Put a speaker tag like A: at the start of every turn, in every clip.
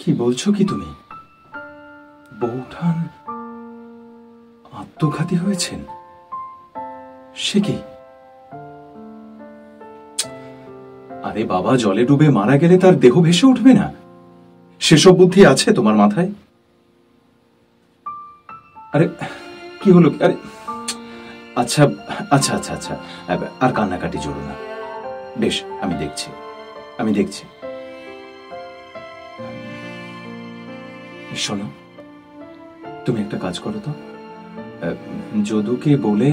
A: কি বলছো কি তুমি? বৌঠান আত্মঘাতী হয়েছেন? সে কি? আরে বাবা, জলে ডুবে মারা গেলে তার দেহ ভেসে উঠবে না? সেসব বুদ্ধি আছে তোমার মাথায়? আরে কি হলো? আরে আচ্ছা আচ্ছা আচ্ছা আচ্ছা, আর কান্নাকাটি জোরো না। বেশ, আমি দেখছি। শোনো, তুমি একটা কাজ করো তো, যদুকে বলে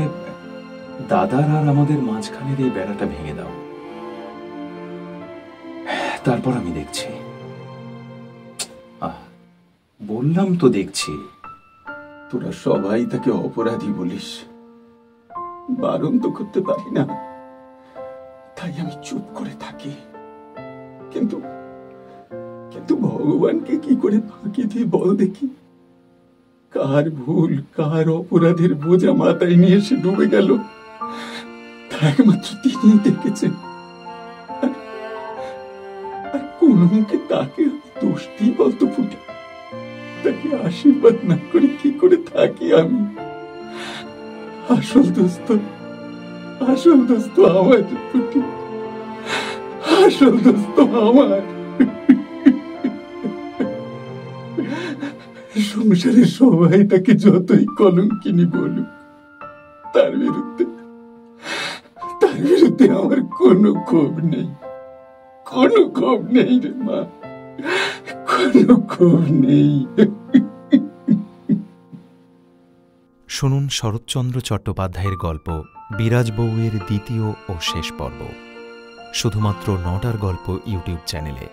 A: দাদার আর আমাদের মাঝখানের এই বেড়াটা ভেঙে দাও। তারপর আমি দেখছি। বললাম তো দেখছি।
B: তোরা সবাই তাকে অপরাধী বলিস, বারণ তো করতে পারি না, তাই আমি চুপ করে থাকি। কিন্তু কিন্তু ভগবানকে কি করে ফাঁকি দিয়ে বল দেখি? কার ভুল, কার অপরাধের বোঝা মাথায় নিয়ে সে ডুবে গেল, তা একমাত্র তিনিই দেখেছেন। আর কোন মুখে তাকে দোষ দিই বলতো ফুটে? তাকে আশীর্বাদ না করে কি করে থাকি আমি? আসল দোস্ত আমার ফুটে, আসল দোস্ত আমার। সংসারের সবাই তাকে যতই কলঙ্কিনী বলুক, তার বিরুদ্ধে আমার কোনো ক্ষোভ নেই, কোনো ক্ষোভ নেই রে মা, কোনো ক্ষোভ নেই।
C: শুনুন শরৎচন্দ্র চট্টোপাধ্যায়ের গল্প বিরাজ বউয়ের দ্বিতীয় ও শেষ পর্ব, শুধুমাত্র নটার গল্প ইউটিউব চ্যানেলে।